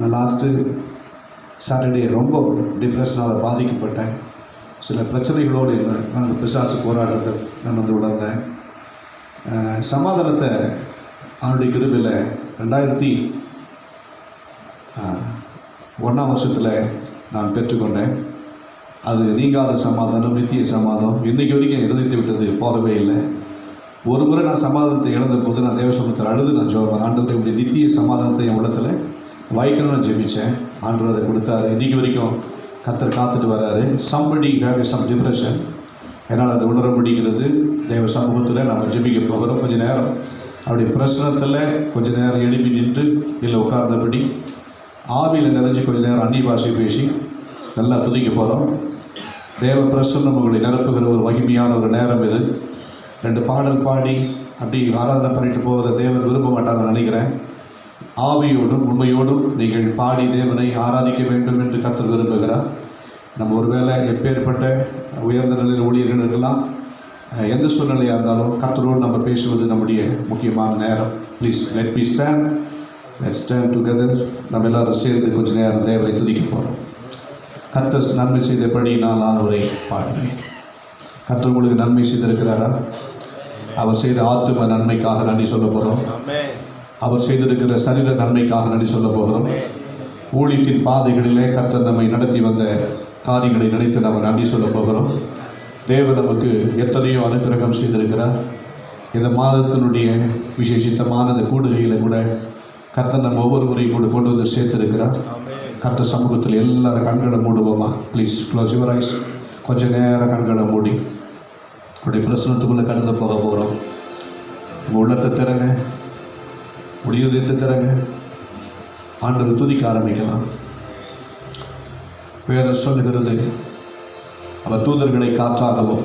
நான் last Saturday ரொம்ப டிப்ரெஷனால் பாதிக்கப்பட்டேன். சில பிரச்சனைகளோடு நான் பிசாசு போராட்டத்தை நான் வந்து உணர்ந்தேன். சமாதானத்தை அவனுடைய கிருபையில் 2001ஆம் வருஷத்தில் நான் பெற்றுக்கொண்டேன். அது நீங்காத சமாதானம், நித்திய சமாதானம். இன்றைக்கு வரைக்கும் எழுதித்து விட்டது போகவே இல்லை. ஒரு முறை நான் சமாதானத்தை இழந்த போது நான் தேவசமூகத்தில் அழுது நான் ஜெபிப்பேன், ஆண்டவரே இப்படி நித்திய சமாதானத்தை என் உள்ளத்தில் வாய்க்கணும்னு நான் ஜெபித்தேன். ஆண்டவர் அதை கொடுத்தாரு. இன்றைக்கி வரைக்கும் கர்த்தர் காத்துட்டு வர்றாரு. சம்படி ஹேவ் சம் டிப்ரெஷன், என்னால் அதை உணர முடிகிறது. தேவ சமூகத்தில் நம்ம ஜெபிக்க போகிறோம். கொஞ்சம் நேரம் அப்படி பிரச்சனத்தில் கொஞ்சம் நேரம் எழுப்பி நின்று இல்லை உட்கார்ந்தபடி ஆவியில் நிறைஞ்சு கொஞ்சம் நேரம் அந்நிய பாஷை பேசி நல்லா துதிக்க போகிறோம். தேவ பிரசன்னம் உங்களை நிரப்புகிற ஒரு மகிமையான ஒரு நேரம் இது. 2 பாடல் பாடி அப்படி ஆராதனை பண்ணிட்டு போவதை தேவன் விரும்ப மாட்டாங்கன்னு நினைக்கிறேன். ஆவியோடும் உண்மையோடும் நீங்கள் பாடி தேவனை ஆராதிக்க வேண்டும் என்று கர்த்தர் விரும்புகிறார். நம்ம ஒருவேளை எப்பேற்பட்ட உயர்ந்த நிலையில் ஊழியர்கள் இருக்கலாம், எந்த சூழ்நிலையாக இருந்தாலும் கர்த்தரோடு நம்ம பேசுவது நம்முடைய முக்கியமான நேரம். Please let me stand, let's stand together. நம்ம எல்லாரும் சேர்ந்து கொஞ்சம் நேரம் தேவனை துதிக்க போகிறோம். கர்த்தர் நன்மை செய்தபடி நான் உரை பாடுவேன். கர்த்தர் உங்களுக்கு நன்மை செய்திருக்கிறாரா? அவர் செய்த ஆத்தும நன்மைக்காக நன்றி சொல்ல போகிறோம். அவர் செய்திருக்கிற சரீர நன்மைக்காக நன்றி சொல்ல போகிறோம். ஊழியத்தின் பாதைகளிலே கர்த்தர் நம்மை நடத்தி வந்த காரியங்களை நினைத்து நம்ம நன்றி சொல்ல போகிறோம். தேவன் நமக்கு எத்தனையோ அனுக்கிரகம் செய்திருக்கிறார். இந்த மாதத்தினுடைய விசேஷித்தமான இந்த கூடுகையில் கூட கர்த்தர் நம்ம ஒவ்வொரு முறையும் கூட கொண்டு வந்து சேர்த்திருக்கிறார். கர்த்தர் சமூகத்தில் எல்லாரும் கண்களை மூடுவோமா? Please close your eyes. கொஞ்சம் நேரம் கண்களை மூடி அப்படி பிரசனத்துக்குள்ளே கடந்து போக போகிறோம். உங்கள் உள்ளத்தை திறங்க, முடியுதத்தை திறங்க, ஆண்டவர் துதிக்க ஆரம்பிக்கலாம். வேதம் சொல்லுகிறது, அவர் தூதர்களை காற்றாகவும்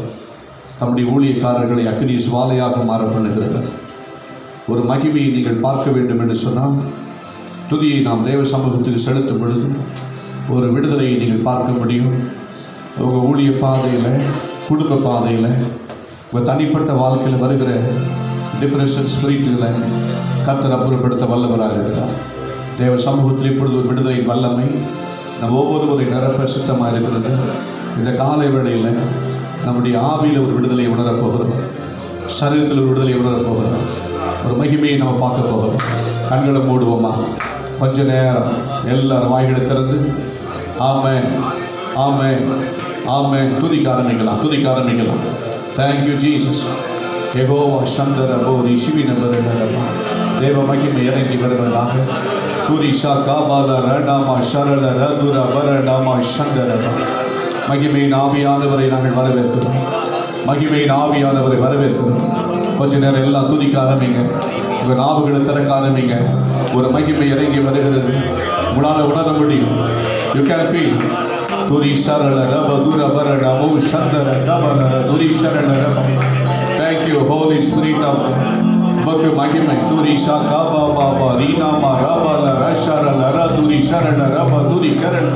தம்முடைய ஊழியக்காரர்களை அக்கினி சுவாலையாக மாற பண்ணுகிறது. ஒரு மகிமையை நீங்கள் பார்க்க வேண்டும் என்று சொன்னால் துதியை நாம் தேவ சமூகத்துக்கு செலுத்தும் பொழுது ஒரு விடுதலையை நீங்கள் பார்க்க முடியும். உங்கள் ஊழிய பாதையில், குடும்ப பாதையில், உங்கள் தனிப்பட்ட வாழ்க்கையில் வருகிற டிப்ரெஷன் ஸ்பிரிட்டில் கர்த்தர் அப்புறப்படுத்த வல்லவராக இருக்கிறார். தேவ சமூகத்தில் இப்பொழுது ஒரு விடுதலை வல்லமை நம்ம ஒவ்வொருவரை நிரப்ப சித்தமாக இருக்கிறது. இந்த காலை வேளையில் நம்முடைய ஆவியில் ஒரு விடுதலையை உணரப்போகிறோம், சரீரத்தில் ஒரு விடுதலையை உணரப்போகிறோம், ஒரு மகிமையை நம்ம பார்க்க போகிறோம். கண்களை மூடுவோமா? கொஞ்ச நேரம் எல்லாரும் வாய்களை திறந்து ஆமென் ஆமென் ஆமென் துதிக்க ஆரம்பிக்கலாம், துதிக்க ஆரம்பிக்கலாம். Thank you Jesus. யெகோவா சந்தர போரி சிவின வருகிறதா. தேவ மகிமை இறங்கி வருவதாக. துரிஷா காபால ரடாமா ஷரல ரதுர வரடாமா சந்தரபா. மகிமையின் ஆவியானவரை நாங்கள் வரவேற்கிறோம். மகிமையின் ஆவியானவரை வரவேற்கிறோம். கொஞ்ச நேரம் எல்லாம் துதிக்க ஆரம்பிங்க. உங்கள் நாவுகளை திறக்க ஆரம்பிங்க. ஒரு மகிமை இறங்கி வருகிறது, உங்களால் உணர முடியும். You can feel. துரி சரள ரப துர பரட மௌ சந்தர டபனர துரி சரள ரப. தேங்க்யூ ஹோலி ஸ்பிரிட் ஆஃப் பக்கு மகிமை. துரி ஷா காபா பாபா ரீனாமா ரபல ரஷரல ர துரி சரள ரப துரி கரள.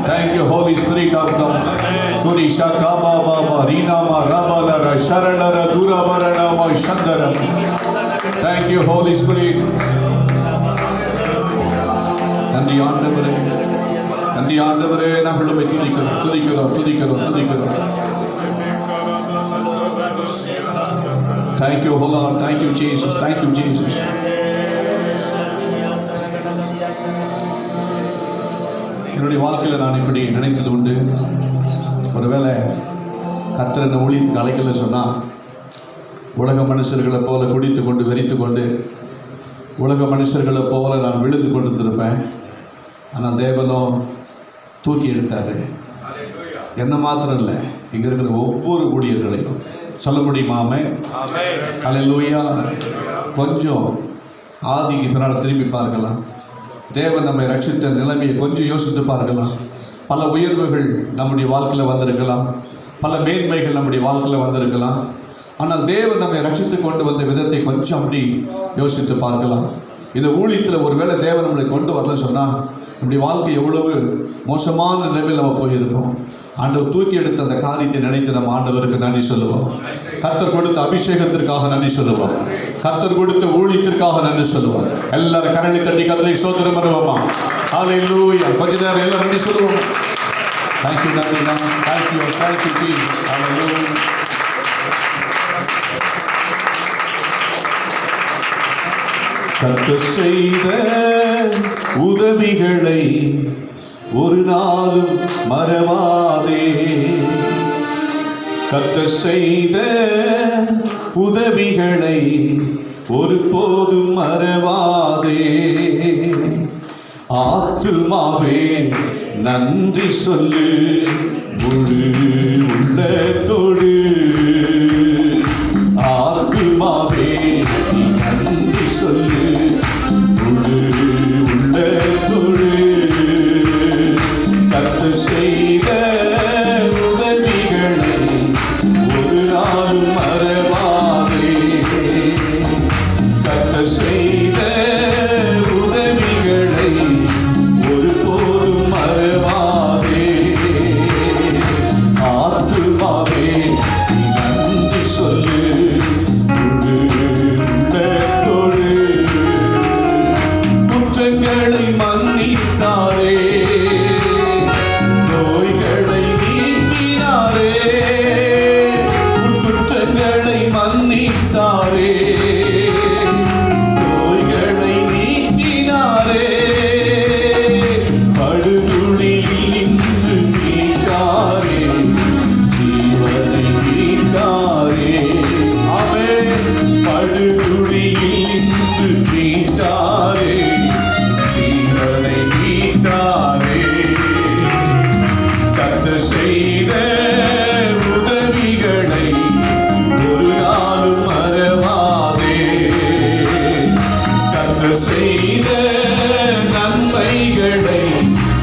தேங்க்யூ ஹோலி ஸ்பிரிட் ஆஃப் கம். துரி ஷா காபா பாபா ரீனாமா ரபல ரஷரல ர துர பரட மௌ சந்தர. Thank you holy spirit. நன்றி ஆண்டவரே, நன்றி ஆண்டவரே. நாங்கள் உம்மை துதிக்கிறோம், துதிக்கிறோம், துதிக்கிறோம், துதிக்கிறோம். Thank you, hold on. Thank you, Jesus. Thank you, Jesus. என்னுடைய வாழ்க்கையில் நான் இப்படி நினைத்தது உண்டு. ஒருவேளை கர்த்தர் என்ன ஊழியத்துக்கு அழைக்கல சொன்னால் உலக மனுஷர்களை போல குடித்து கொண்டு வெறித்து கொண்டு உலக மனுஷர்களை போல நான் விழுந்து கொண்டு இருந்திருப்பேன். ஆனால் தேவனோ தூக்கி எடுத்தார். என்ன மாத்திரம் இல்லை, இங்கே இருக்கிற ஒவ்வொரு ஊழியர்களையும் சொல்ல முடியுமாமே. ஹல்லேலூயா. கொஞ்சம் ஆதிக்கு பின்னால் திரும்பி பார்க்கலாம். தேவன் நம்மை ரட்சித்த நிலைமையை கொஞ்சம் யோசித்து பார்க்கலாம். பல உயர்வுகள் நம்முடைய வாழ்க்கையில் வந்திருக்கலாம், பல மேன்மைகள் நம்முடைய வாழ்க்கையில் வந்திருக்கலாம். ஆனால் தேவன் நம்மை ரட்சித்து கொண்டு வந்த விதத்தை கொஞ்சம் அப்படி யோசித்து பார்க்கலாம். இந்த ஊழியத்தில் ஒருவேளை தேவன் நம்மளை கொண்டு வரலன்னு சொன்னால் நம்முடைய வாழ்க்கை எவ்வளவு மோசமான நிலைமையில் நம்ம போயிருப்போம். ஆண்டவர் தூக்கி எடுத்த அந்த காரியத்தை நினைத்து நம்ம ஆண்டவருக்கு நன்றி சொல்லுவோம். கர்த்தர் கொடுத்த அபிஷேகத்திற்காக நன்றி சொல்லுவோம். கர்த்தர் கொடுத்த ஊழியத்திற்காக நன்றி சொல்லுவோம். எல்லாரும் கரங்களை தட்டி கர்த்தரை ஸ்தோத்திரம் பண்ணுவோமா? ஹல்லேலூயா. கொஞ்ச நேரம் எல்லாம் நன்றி சொல்லுவோம். தேங்க்யூ நன்றி. Thank you Jesus. ஹல்லேலூயா. கர்த்தர் செய்த உதவிகளை ஒரு நாளும் மறவாதே. கர்த்தர் செய்த உதவிகளை ஒருபோதும் மறவாதே. ஆத்துமாவே நன்றி சொல்லு முழு உள்ளத்தோடு. ஆத்துமாவே நன்றி சொல்லு முழு உள்ளத்தோடு. கர்த்தர் செய்த உதவிகளை ஒரு நாளும் மறவாதே. கர்த்தர் செய்த உதவிகளை ஒருபோதும் மறவாதே. ஆத்துமாவே நன்றி சொல்லு முழு உள்ளத்தோடு. குற்றங்களை மன்னித்தாரே, நோய்களை நீக்கினாரே. குற்றங்களை மன்னித்தாரே, நோய்களை நீக்கினாரே. படுகுழியில் நின்று மீட்டாரே, ஜீவனை மீட்டாரே. ஆமென். படுகுழியில் நின்று மீட்டாரே, ஜீவனை மீட்டாரே. கர்த்தர் செய்த உதவிகளை ஒரு நாளும் மறவாதே. கர்த்தர் செய்த நன்மைகளை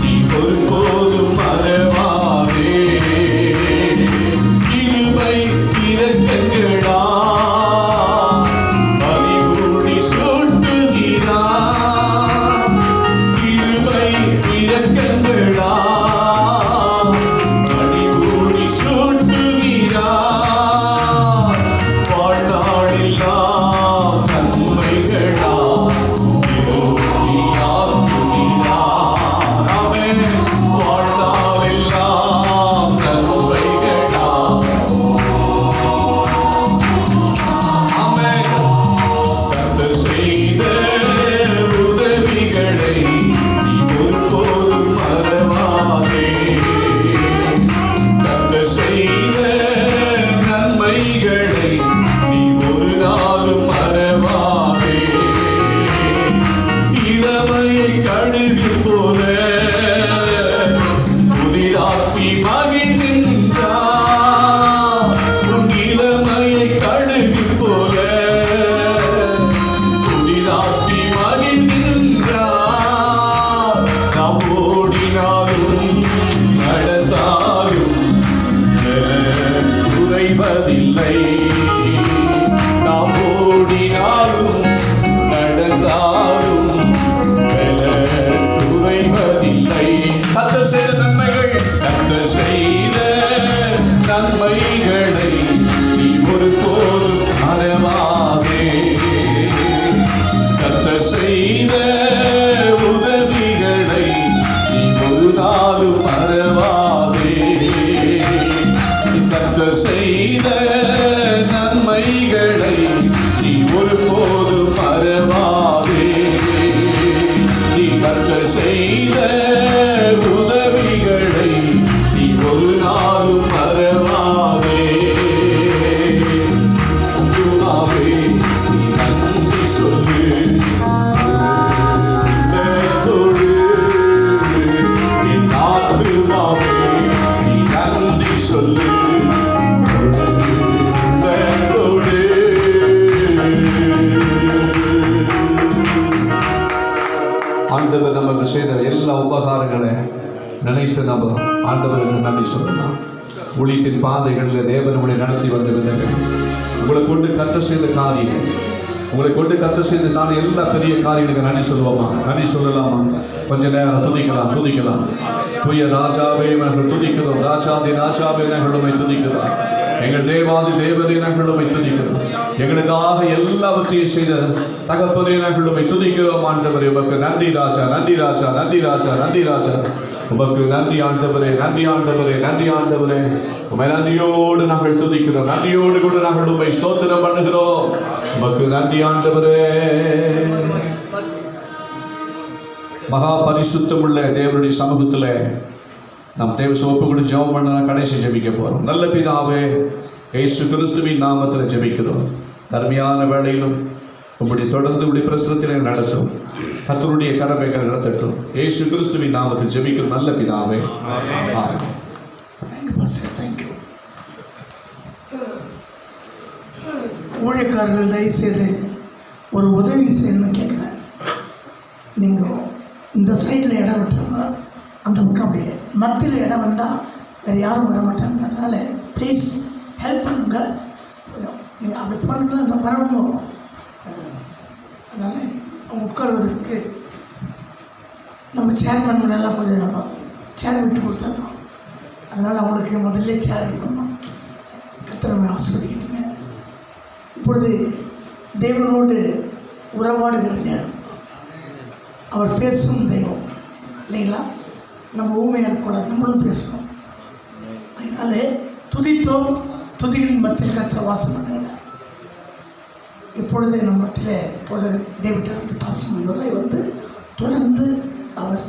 நீ ஒருபோதும் மறவாதே. கிருபை இரக்கங்களா பரிபூர்ணி சூட்டுகிறார். கிருபை இரக்கங்களா பரிபூர்ணி சூட்டுகிறார். வாழ்நாளெல்லாம் நன்மைகளா விரோதியாக்குகிறார். ஆமென். வாழ்நாளெல்லாம் நன்மைகளா. ஆமென். கர்த்தர் செய்த உதவிகளை நீ ஒருபோதும் மறவாதே. கர்த்தர் செய்த நன்மைகளை நீ ஒரு நாளும் மறவாதே. இளமையை கழுவி போல புதிதாக்கி மகிழ்கின்றார். உன் இளமையை கழுவி போல புதிதாக்கி மகிழ்கின்றார். நாம் ஓடினாலும் நடந்தாலும் குறைவதில்லை. நாம் ஓடினாலும் நடந்தாலும் குறைவதில்லை. கர்த்தர் செய்த நன்மைகள், கர்த்தர் செய்த நன்மைகளை நீ ஒருபோதும் மறவாதே. கர்த்தர் செய்த உதவிகளை நீ ஒரு நாளும் மறவாதே. கர்த்தர் செய்த நன்மைகளை நீ ஒருபோதும் மறவாதே. நீ கர்த்தர் செய்த உதவிகளை நீ ஒரு நாளும் மறவாதே. ஆத்துமாவே நீ நன்றி சொல்லு உள்ளத்தோடு. என் ஆத்துமாவே நீ நன்றி சொல்லு உள்ளத்தோடு. ஆண்டவர் நமக்கு செய்த எல்லா உபகாரங்களை நினைத்து நம்ம ஆண்டவருக்கு நன்றி சொல்லலாம். ஊழியத்தின் பாதைகளில் தேவன் உங்களை நடத்தி வந்த விதங்கள், உங்களை கொண்டு கர்த்தர் செய்த காரியம், உங்களை கொண்டு கத்த செய்து நான் எல்லா பெரிய காரியங்களுக்கு நன்றி சொல்லுவோமா? நன்றி சொல்லலாமா? கொஞ்ச நேரம் துதிக்கலாம். தூய ராஜாவே நாங்கள் துதிக்கிறோம். ராஜாதி ராஜாவே நாங்கள் உம்மை துதிக்கிறோம். எங்கள் தேவாதி தேவனே நாங்கள் உம்மை துதிக்கிறோம். எங்களுக்காக எல்லாவற்றையும் செய்த தகப்பனே நாங்கள் உம்மை துதிக்கிறோம். ஆண்டவரே உமக்கு நன்றி ராஜா, நன்றி ராஜா, நன்றி ராஜா, நன்றி ராஜா. உமக்கு நன்றி ஆண்டவரே, நன்றி ஆண்டவரே, நன்றி ஆண்டவரே. உம்மை நன்றியோடு நாங்கள் துதிக்கிறோம். நன்றியோடு கூட நாங்கள் உம்மை ஸ்தோத்திரம் பண்ணுகிறோம். உமக்கு நன்றி ஆண்டவரே. மகா பரிசுத்தமுள்ள தேவனுடைய சமூகத்தில் நாம் தேவ சோப்பு கூட ஜெபம் பண்ண கடைசி ஜெபிக்க போகிறோம். நல்ல பிதாவே, இயேசு கிறிஸ்துவின் நாமத்தில் ஜெபிக்கிறோம். தர்மியான வேளையிலும் உங்களுடைய தொடர்ந்து உடைய பிரசுரத்திலே நடத்தும். கர்த்தருடைய கரவைகள் நடத்தட்டும். இயேசு கிறிஸ்துவின் நாமத்தில் ஜெபிக்கிறோம் நல்ல பிதாவே. ஆமென். Thank you pastor, thank you. ஊழியக்காரர்கள் தயவுசெய்து ஒரு உதவி செய்யணும்னு கேட்குறேன். நீங்கள் இந்த சைடில் இடம் விட்டுருங்க, அந்த பக்கம் அப்படியே மத்தியில் இடம் வந்தால் வேறு யாரும் வர மாட்டாங்க. அதனால் ப்ளீஸ் ஹெல்ப் பண்ணுங்கள். நீங்கள் அப்படி பண்ணுங்களா அந்த வரணும். அதனால் அவங்க உட்கார்வதற்கு நம்ம சேர்மன்களெல்லாம் கொஞ்சம் சேர் விட்டு கொடுத்துருக்கோம். அதனால் அவங்களுக்கு முதல்ல சேர் இருக்கணும். கர்த்தரை ஆசீர்வதிக்கிட்டுங்க. இப்பொழுது தேவனோடு உறவாடுகிற நேரம். அவர் பேசும் தெய்வம் இல்லைங்களா? நம்ம ஊமையாக இருக்கக்கூடாது, நம்மளும் பேசணும். அதனால துதித்தோம், துதிகளின் மத்தியில் கர்த்தரை வாசம் பண்ணுகிறார். இப்பொழுது நம்ம மத்தியில் இப்போது டேவிட் பாஸ்டர் என்பவரை வந்து தொடர்ந்து அவர்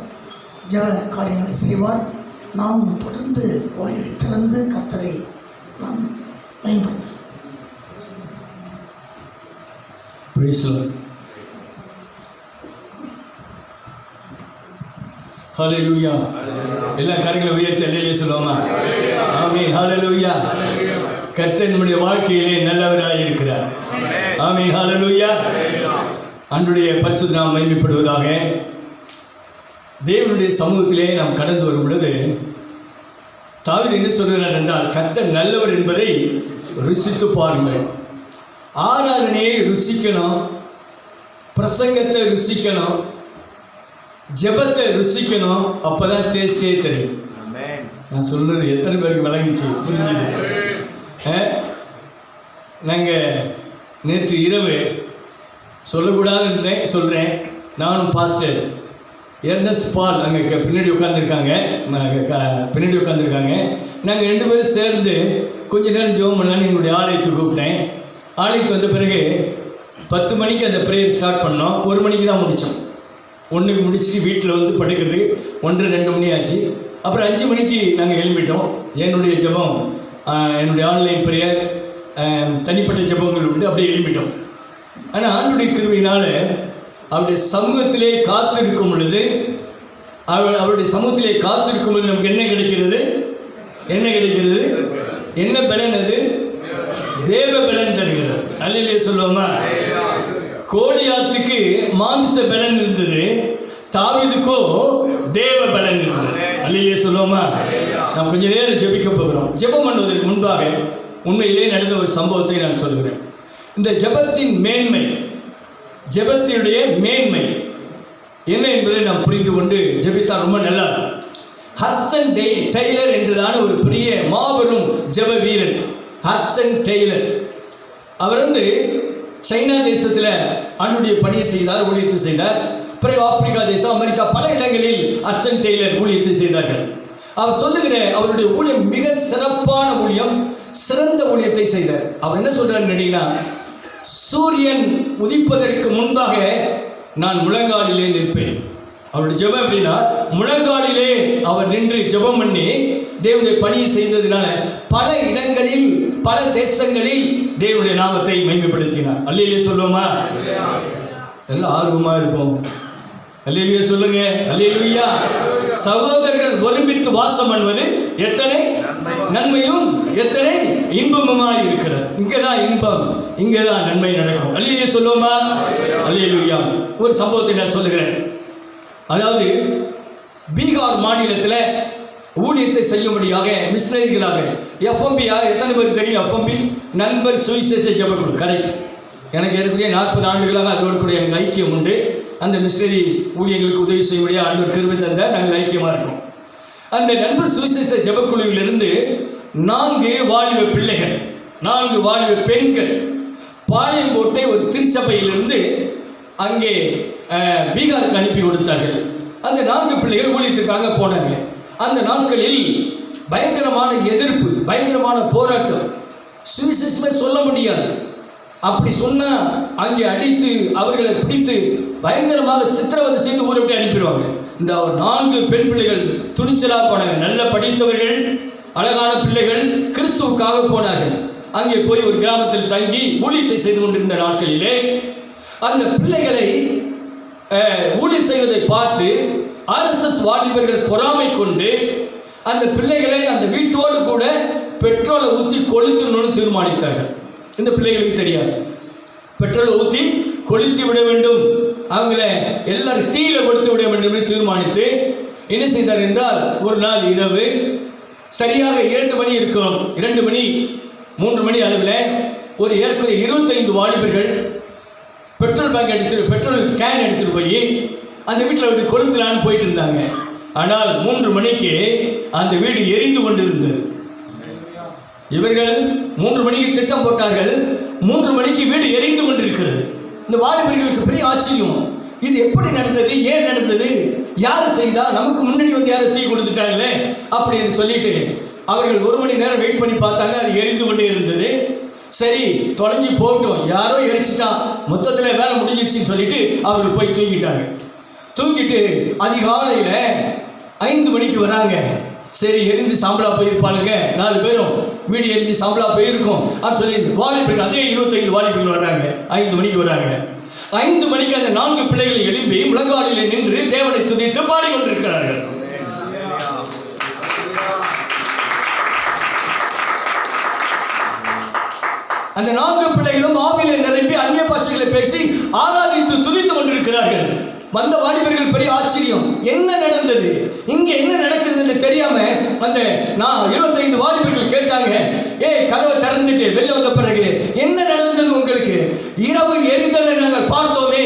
ஜெப காரியங்களை செய்வார். நாம் தொடர்ந்து வாயிலை திறந்து கர்த்தரை நாம் பயன்படுத்தலாம். ஹல்லேலூயா. எல்லா காரியங்களை உயர்த்தி அல்லேலூயா சொல்லுவோமா? ஆமென். ஹல்லேலூயா. கர்த்தர் நம்முடைய வாழ்க்கையிலே நல்லவராக இருக்கிறார். ஆமென். ஹல்லேலூயா. அன்றைய பரிசுத்த நாமம் மகிமைப்படுவதாக. தேவனுடைய சமூகத்திலே நாம் கடந்து வரும் பொழுது தாவீது என்ன சொல்கிறார் என்றால், கர்த்தர் நல்லவர் என்பதை ருசித்து பாருங்கள். ஆராதனையை ருசிக்கணும், பிரசங்கத்தை ருசிக்கணும், ஜெபத்தை ருசிக்கணும். அப்போ தான் டேஸ்டே தெரியும். நான் சொல்கிறது எத்தனை பேருக்கு விளங்கிச்சு, புரிஞ்சுது? நாங்கள் நேற்று இரவு சொல்லக்கூடாது இருந்தேன், சொல்கிறேன். நானும் பாஸ்டர் எர்னஸ்ட் பால் அங்கே பின்னாடி உட்காந்துருக்காங்க. நாங்கள் 2 பேரும் சேர்ந்து கொஞ்ச நேரம் ஜெபம் பண்ணலான்னு எங்களுடைய ஆலயத்துக்கு கூப்பிட்டேன். ஆலயத்துக்கு வந்த பிறகு 10 மணிக்கு அந்த ப்ரேயர் ஸ்டார்ட் பண்ணோம். 1 மணிக்கு தான் முடித்தோம். 1க்கு முடிச்சுட்டு வீட்டில் வந்து படுக்கிறது 1-2 மணி ஆச்சு. அப்புறம் 5 மணிக்கு நாங்கள் எழும்பிட்டோம். என்னுடைய ஜெபம், என்னுடைய ஆன்லைன் ப்ரேயர், தனிப்பட்ட ஜெபங்கள் உண்டு, அப்படியே எழும்பிட்டோம். ஆனால் ஆண்டுடைய கிருபையினால் அவருடைய சமூகத்திலே காத்திருக்கும் பொழுது, அவருடைய சமூகத்திலே காத்திருக்கும் பொழுது நமக்கு என்ன கிடைக்கிறது? என்ன பலன்? அது தேவ பலன் தருகிறது. அல்லேலூயா சொல்லுவோமா? கோலியாத்துக்கு மாம்ச பலன் இருந்தது, தாவீதுக்கோ தேவ பலன் இருந்தது. அல்லேலூயா சொல்லுவோமா? நாம் கொஞ்சம் நேரம் ஜெபிக்க போகிறோம். ஜெபம் பண்ணுவதற்கு முன்பாக உண்மையிலே நடந்த ஒரு சம்பவத்தை நான் சொல்கிறேன். இந்த ஜெபத்தின் மேன்மை, ஜெபத்தினுடைய மேன்மை என்ன என்பதை நாம் புரிந்து கொண்டு ஜெபித்தால் ரொம்ப நல்லா இருக்கும். ஹட்சன் டெய்லர் என்றுதான ஒரு பெரிய மாபெரும் ஜெப வீரன் ஹட்சன் டெய்லர். அவர் வந்து சைனா தேசத்தில் ஆண்டுடைய பணியை செய்தார், ஊழியத்தை செய்தார். பிறகு ஆப்பிரிக்கா தேசம், அமெரிக்கா, பல இடங்களில் ஹட்சன் டெய்லர் ஊழியத்தை செய்தார்கள். அவர் சொல்லுகிற அவருடைய ஊழியம் மிக சிறப்பான ஊழியம், சிறந்த ஊழியத்தை செய்தார். அவர் என்ன சொல்றாருன்னு கேட்டீங்கன்னா, சூரியன் உதிப்பதற்கு முன்பாக நான் முழங்காலிலே நிற்பேன். அவருடைய ஜெபம் எப்படின்னா, முழங்காலிலே அவர் நின்று ஜெபம் பண்ணி தேவனுடைய பணியை செய்ததினால பல இடங்களில், பல தேசங்களில் தேவனுடைய நாமத்தை மகிமைப்படுத்தினார். அல்லேலூயா சொல்லுவோமா? எல்லாம் ஆர்வமாக இருப்போம். அல்லேலூயா சொல்லுங்க. அல்லேலூயா. சகோதரர்கள் ஒருமித்து வாசம் பண்ணுவது எத்தனை நன்மையும் எத்தனை இன்பமுமாய் இருக்கிறது. இங்கேதான் இன்பம், இங்கேதான் நன்மை நடக்கும். அல்லேலூயா சொல்லுவோமா? அல்லேலூயா. ஒரு சம்பவத்தை நான் சொல்லுகிறேன். அதாவது பீகார் மாநிலத்தில் ஊழியத்தை செய்யும்படியாக மிஷனரிகளாக எஃப்எம்பி, எத்தனை பேர் தெரியும்? எஃப்எம்பி நண்பர் சுவிசேஷ ஜெபக்குழு, கரெக்ட். எனக்கு ஏறக்கூடிய 40 ஆண்டுகளாக அதோடு கூட எனக்கு ஐக்கியம் உண்டு. அந்த மிஸ்டரி ஊழியர்களுக்கு உதவி செய்ய ஆண்டவர் கிருபை தந்தால் நாங்கள் ஐக்கியமாக இருக்கோம். அந்த நண்பர் சுவிசேஷ ஜெபக்குழுவிலிருந்து 4 வாலிப பிள்ளைகள், 4 வாலிப பெண்கள் பாளையங்கோட்டை ஒரு திருச்சபையிலிருந்து அங்கே பீகாருக்கு அனுப்பி கொடுத்தார்கள். அந்த 4 பிள்ளைகள் ஊழியத்திற்காக போனாங்க. அந்த நாட்களில் பயங்கரமான எதிர்ப்பு, பயங்கரமான போராட்டம், சுவிசேஷமே சொல்ல முடியாது. அப்படி சொன்னால் அங்கே அடித்து அவர்களை பிடித்து பயங்கரமாக சித்திரவதை செய்து ஊரை விட்டு அனுப்பிடுவாங்க. இந்த 4 பெண் பிள்ளைகள் துணிச்சலாக போனாங்க. நல்ல படித்தவர்கள், அழகான பிள்ளைகள், கிறிஸ்துவுக்காக போனார்கள். அங்கே போய் ஒரு கிராமத்தில் தங்கி ஊழியத்தை செய்து கொண்டிருந்த நாட்களிலே அந்த பிள்ளைகளை ஊழியம் செய்வதை பார்த்து RSS வாலிபர்கள் பொறாமை கொண்டு அந்த பிள்ளைகளை அந்த வீட்டோடு கூட பெட்ரோலை ஊற்றி கொளுத்தணும்னு தீர்மானித்தார்கள். இந்த பிள்ளைகளுக்கு தெரியாது. பெட்ரோலை ஊற்றி கொளுத்தி விட வேண்டும், அவங்கள எல்லாரும் தீயில கொடுத்து விட வேண்டும் என்று தீர்மானித்து என்ன செய்தார் என்றால், ஒரு நாள் இரவு சரியாக 2 மணி இருக்கும், 2 மணி 3 மணி அளவில் ஒரு ஏற்கனவே 25 வாலிபர்கள் பெட்ரோல் கேன் எடுத்துகிட்டு போய் அந்த வீட்டில் விட்டு கொளுத்தலான்னு போயிட்டு இருந்தாங்க. ஆனால் 3 மணிக்கு அந்த வீடு எரிந்து கொண்டிருந்தது. இவர்கள் 3 மணிக்கு திட்டம் போட்டார்கள், 3 மணிக்கு வீடு எரிந்து கொண்டிருக்கிறது. இந்த வாலிபர்களுக்கு பெரிய ஆச்சரியம், இது எப்படி நடந்தது, ஏன் நடந்தது, யார் செய்தா, நமக்கு முன்னாடி வந்து யாரும் தீ கொடுத்துட்டாங்களே அப்படின்னு சொல்லிட்டு அவர்கள் 1 மணி நேரம் வெயிட் பண்ணி பார்த்தாங்க. அது எரிந்து கொண்டே இருந்தது. சரி தொலைஞ்சி போகட்டும், யாரோ எரிச்சிட்டான், மொத்தத்தில் வேலை முடிஞ்சிருச்சுன்னு சொல்லிட்டு அவர்கள் போய் தூங்கிட்டாங்க. தூங்கிட்டு அதிகாலையில் 5 மணிக்கு வராங்க. சரி எரிந்து சாம்பலா போயிருப்பாளுங்க, 4 பேரும் வீடு எரிஞ்சு சாம்பலா போயிருக்கும் அப்படின்னு சொல்லி வாலிபர்கள், அதே 25 வாலிபர்கள் வர்றாங்க. 5 மணிக்கு வராங்க. 5 மணிக்கு அந்த 4 பிள்ளைகளை எழுப்பி முழங்காலிலே நின்று தேவனை துதித்து பாடிக்கொண்டிருக்கிறார்கள். அந்த 4 பிள்ளைகளும் ஆவியிலே நிரம்பி அந்நிய பாஷைகளை பேசி ஆராதித்து துதித்து கொண்டிருக்கிறார்கள். வந்த வாலிபர்கள் பெரிய ஆச்சரியம், என்ன நடந்தது, இங்கே என்ன நடக்கிறது என்று தெரியாம அந்த 25 வாலிபர்கள் கேட்டாங்க, கதவை திறந்துட்டு வெளில வந்த பிறகு என்ன நடந்தது உங்களுக்கு? இரவு எரிந்ததை நாங்கள் பார்த்தோமே,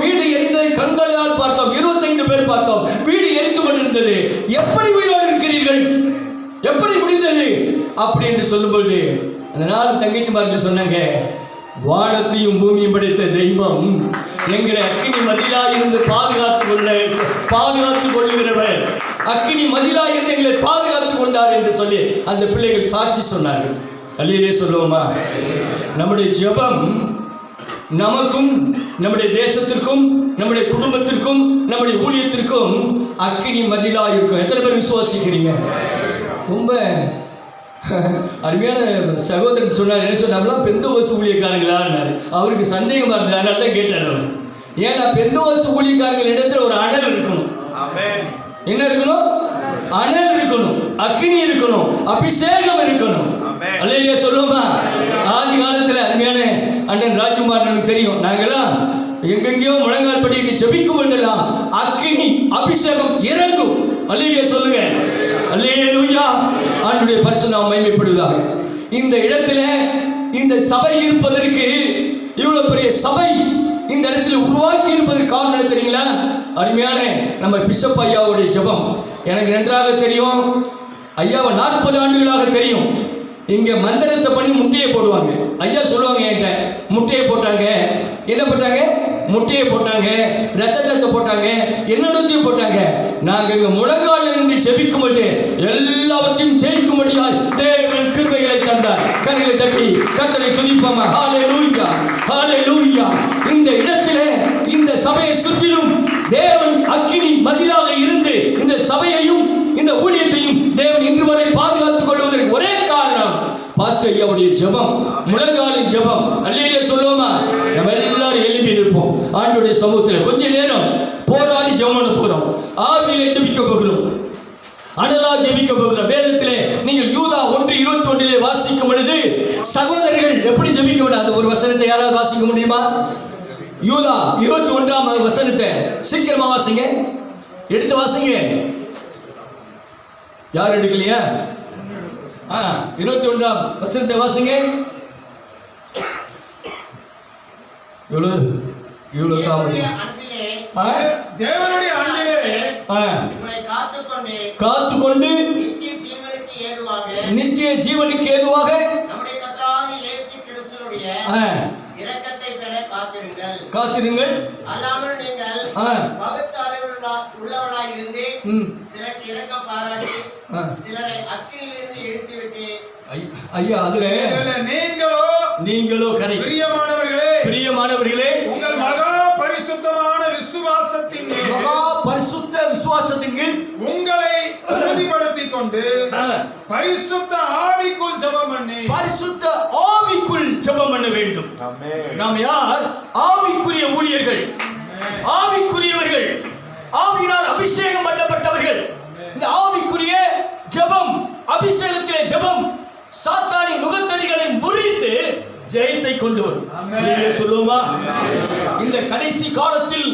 வீடு எரிந்ததை கண்களால் பார்த்தோம், 25 பேர் பார்த்தோம், வீடு எரிந்து கொண்டிருந்தது, எப்படி உயிரோடு இருக்கிறீர்கள், எப்படி முடிந்தது அப்படி என்று சொல்லும்போது அந்த 4 தங்கச்சிமார்கள் சொன்னாங்க, வானத்தையும் பூமியும் படைத்த தெய்வம் எங்களை அக்கினி மதிலா இருந்து பாதுகாத்துக் கொள்ளுகிறவர், அக்கினி மதிலா இருந்து எங்களை பாதுகாத்துக் கொண்டார் என்று சொல்லி அந்த பிள்ளைகள் சாட்சி சொன்னார்கள். அல்லேலூயா சொல்லுவோமா? நம்முடைய ஜெபம் நமக்கும், நம்முடைய தேசத்திற்கும், நம்முடைய குடும்பத்திற்கும், நம்முடைய ஊழியத்திற்கும் அக்கினி மதிலா இருக்கும். எத்தனை பேர் விசுவாசிக்கிறீங்க? ரொம்ப அருமையான சகோதரன் சொன்னார். என்ன சொன்னாங்களா, பெந்தோஸ்து ஊழியக்காரங்களான்னாரு. அவருக்கு சந்தேகமாக இருந்தது, அதனால தான் கேட்டார் அவர். ஏன்னா பெந்தோஸ்து ஊழியக்காரர்கள் இடத்துல ஒரு அனல் இருக்கணும். என்ன இருக்கணும்? அனல் இருக்கணும், அக்கினி இருக்கணும், அபிஷேகம் இருக்கணும். அல்லேலூயா சொல்லுவோமா? ஆதி காலத்தில் அருமையான அண்ணன் ராஜ்குமார் எனக்கு தெரியும், நாங்கெல்லாம் எங்கெங்கேயோ முழங்கால் பட்டிட்டு ஜெபிக்கும் பொழுதெல்லாம் அக்கினி அபிஷேகம் இறங்கும். அல்லேலூயா சொல்லுங்க. அல்லேலூயா. ஆண்டவருடைய பரிசுத்த நாமம் மகிமைப்படுவதாக. இந்த இடத்துல இந்த சபை இருப்பதற்கு, இவ்வளவு பெரிய சபை இந்த இடத்துல உருவாக்கி இருப்பதற்கு காரணம் என்ன தெரியுங்களா? அருமையான நம்ம பிஷப் ஐயாவுடைய ஜெபம் எனக்கு நன்றாக தெரியும். ஐயாவை 40 ஆண்டுகளாக தெரியும். இங்கே மந்திரத்தை பண்ணி முட்டையை போடுவாங்க. ஐயா சொல்லுவாங்க என்கிட்ட, முட்டையை போட்டாங்க, என்ன போட்டாங்க? முட்டையை போட்டாங்க, ரத்தத்தை போட்டாங்க, என்னென்னத்தையும் போட்டாங்க. நாங்கள் இங்கே முழங்கால் நின்று ஜெபிக்கும்போது எல்லாவற்றையும் ஜெயிக்கும்படியால் தேவன் கிருபைகளை தந்தார். கரங்களை தட்டி கர்த்தரை துதிப்போமா? ஹல்லேலூயா, ஹல்லேலூயா. இந்த இடத்திலே இந்த சபையை சுற்றிலும் தேவன் அக்கினி மதிலாக இருந்து இந்த சபையையும் இந்த ஊழியத்தையும் தேவன் இன்று வரை பாதுகாத்துக் கொள்வதற்கு ஒரே காரணம் பாஸ்டர் ஐயாவுடைய ஜெபம், முழங்காலின் ஜெபம். அல்லேலூயா சொல்லுவோமா? நம்ம எல்லாரும் எழுப்பி நிற்போம் ஆண்டவருடைய சமூகத்தில். கொஞ்ச நேரம் போராடி ஜெபம் பண்ண போகிறோம், ஆவியிலே ஜெபிக்க போகிறோம், அனலா ஜெபிக்க போகிறோம். வேதத்திலே நீங்கள் யூதா 1:21 வாசிக்கும் பொழுது சகோதரர்கள் எப்படி ஜெபிக்க வேண்டும், அந்த ஒரு வசனத்தை யாராவது வாசிக்க முடியுமா? யூதா 21ஆம் வசனத்தை சீக்கிரமா வாசிங்க, எடுத்து வாசிங்க. யார் எடுக்கலையா? 21ஆம் வசனத்தை வாசிங்க. இவ்வளோ தாமதம். அன்பிலே ஆ? தேவனுடைய அன்பிலே ஆ. உங்களை காத்துக்கொண்டு நித்திய ஜீவனுக்கு ஏதுவாக நித்திய ஜீவனுக்கு ஏதுவாக நம்முடைய கர்த்தராகிய இயேசு கிறிஸ்துவினுடைய ஆ, இரக்கத்தை பெற காத்திருங்கள். அல்லாமல் நீங்கள் ஆ. உள்ளவனாய் இருந்து ம். சிலருக்கு இரக்கம் பாராட்டி ஆ. சிலரை அக்கினியிலிருந்து இழுத்துவிட்டு ஐயா அதுல நீங்களோ கரை பிரியமானவர்களே உங்கள் மகா பரிசுத்தமான விசுவாசத்தின் மேல் மகா பரிசுத்த விசுவாசத்தின் கீழ் உங்களை உறுதிப்படுத்திக் கொண்டு பரிசுத்த ஆவிக்குள் ஜெபம் பண்ணி பரிசுத்த ஆவிக்குள் ஜெபம் பண்ண வேண்டும். நாம் யார்? ஆவிக்குரிய ஊழியர்கள், ஆவிக்குரியவர்கள், ஆவியினால் அபிஷேகம் பண்ணப்பட்டவர்கள். இந்த ஆவிக்குரிய ஜெபம், அபிஷேகத்திலே ஜெபம் சாத்தானின் நுகத்தடிகளை முறித்து ஜெயத்தை கொண்டு வரும். சொல்லுவோமா? இந்த கடைசி காலத்தில்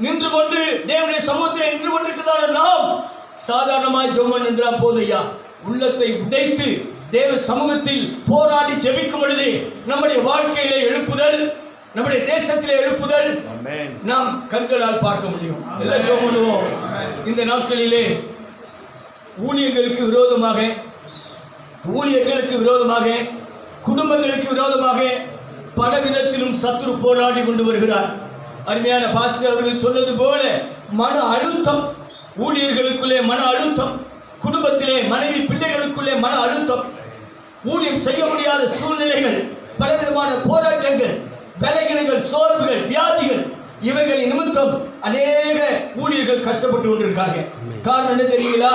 நின்று கொண்டு தேவனுடைய சமூகத்தில் நின்று கொண்டிருக்கிறதான நாம் சாதாரணமாய் ஜெபம் நின்றா போதையா, உள்ளத்தை உடைத்து தேவ சமூகத்தில் போராடி ஜெபிக்கும் பொழுது நம்முடைய வாழ்க்கையிலே எழுப்புதல், நம்முடைய தேசத்திலே எழுப்புதல் நாம் கண்களால் பார்க்க முடியும். எல்லாம் ஜெபம் பண்ணுவோம். இந்த நாட்களிலே ஊழியர்களுக்கு விரோதமாக குடும்பங்களுக்கு விரோதமாக பல விதத்திலும் சத்துரு போராடி கொண்டு வருகிறார். அருமையான பாஸ்டர் அவர்கள் சொன்னது போல மன அழுத்தம், ஊழியர்களுக்குள்ளே மன அழுத்தம், குடும்பத்திலே மனைவி பிள்ளைகளுக்குள்ளே மன அழுத்தம், ஊழியம் செய்ய முடியாத சூழ்நிலைகள், பலவிதமான போராட்டங்கள், பலகீனங்கள், சோர்வுகள், வியாதிகள், இவைகளின் நிமித்தம் அநேக ஊழியர்கள் கஷ்டப்பட்டு கொண்டிருக்காங்க. காரணம் என்ன தெரியுங்களா?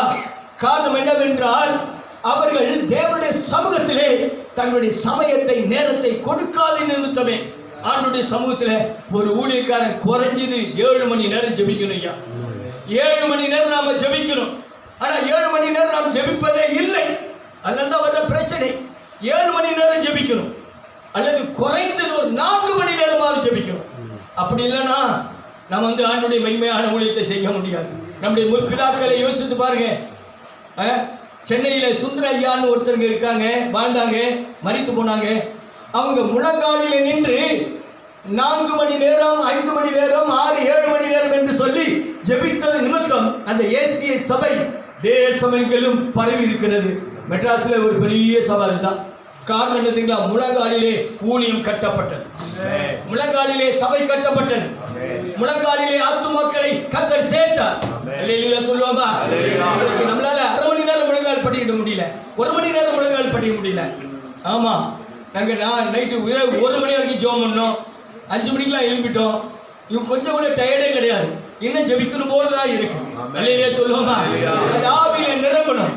காரணம் என்னவென்றால் அவர்கள் தேவனுடைய சமூகத்திலே தங்களுடைய சமயத்தை, நேரத்தை கொடுக்காத நிமித்தமே. ஆண்டுடைய சமூகத்தில் ஒரு ஊழியக்காரன் குறைஞ்சது 7 மணி நேரம் ஜெபிக்கணும். ஐயா 7 மணி நேரம் நாம ஜெபிக்கணும். ஆனால் 7 மணி நேரம் நாம் ஜெபிப்பதே இல்லை. அதனால தான் வர்ற பிரச்சனை. 7 மணி நேரம் ஜெபிக்கணும், அல்லது குறைந்தது ஒரு 4 மணி நேரமாவது ஜெபிக்கணும். அப்படி இல்லைன்னா நம்ம ஆண்டுடைய மகிமையான ஊழியத்தை செய்ய முடியாது. நம்முடைய முற்பிதாக்களை யோசித்து பாருங்க. சென்னையில் சுந்தர ஐயான்னு ஒருத்தருங்க இருக்காங்க, வாழ்ந்தாங்க, மரித்து போனாங்க. அவங்க முழங்காலில் நின்று 4 மணி நேரம், 5 மணி நேரம், 6, 7 மணி நேரம் என்று சொல்லி ஜெபித்தது நிமித்தம் அந்த ஏசிய சபை தேசமெங்கிலும் பரவி இருக்கிறது. மெட்ராஸில் ஒரு பெரிய சபை அதுதான். காரணம் என்ன தெரியுங்களா? முழங்காலிலே ஊழியம் கட்டப்பட்டது, முழங்காலிலே சபை கட்டப்பட்டது, முழங்காலிலே ஆத்துமாக்களை கர்த்தர் சேர்த்தார். சொல்லுவாங்க. நம்மளால 1/2 மணி நேரம் முழங்கால் படிக்க முடியல, 1 மணி நேரம் முழங்கால் படிக்க முடியல. ஆமா, நாங்கள் நைட்டு 1 மணி வரைக்கும் ஜெபம் பண்ணோம், 5 மணிக்கெல்லாம் எழுப்பிட்டோம். இவங்க கொஞ்சம் கூட டயர்டே கிடையாது, இன்னும் ஜெபிக்கணும் போலதான் இருக்கு. இல்லையா சொல்லுவோமா? அந்த ஆவியில நிரம்பணும்,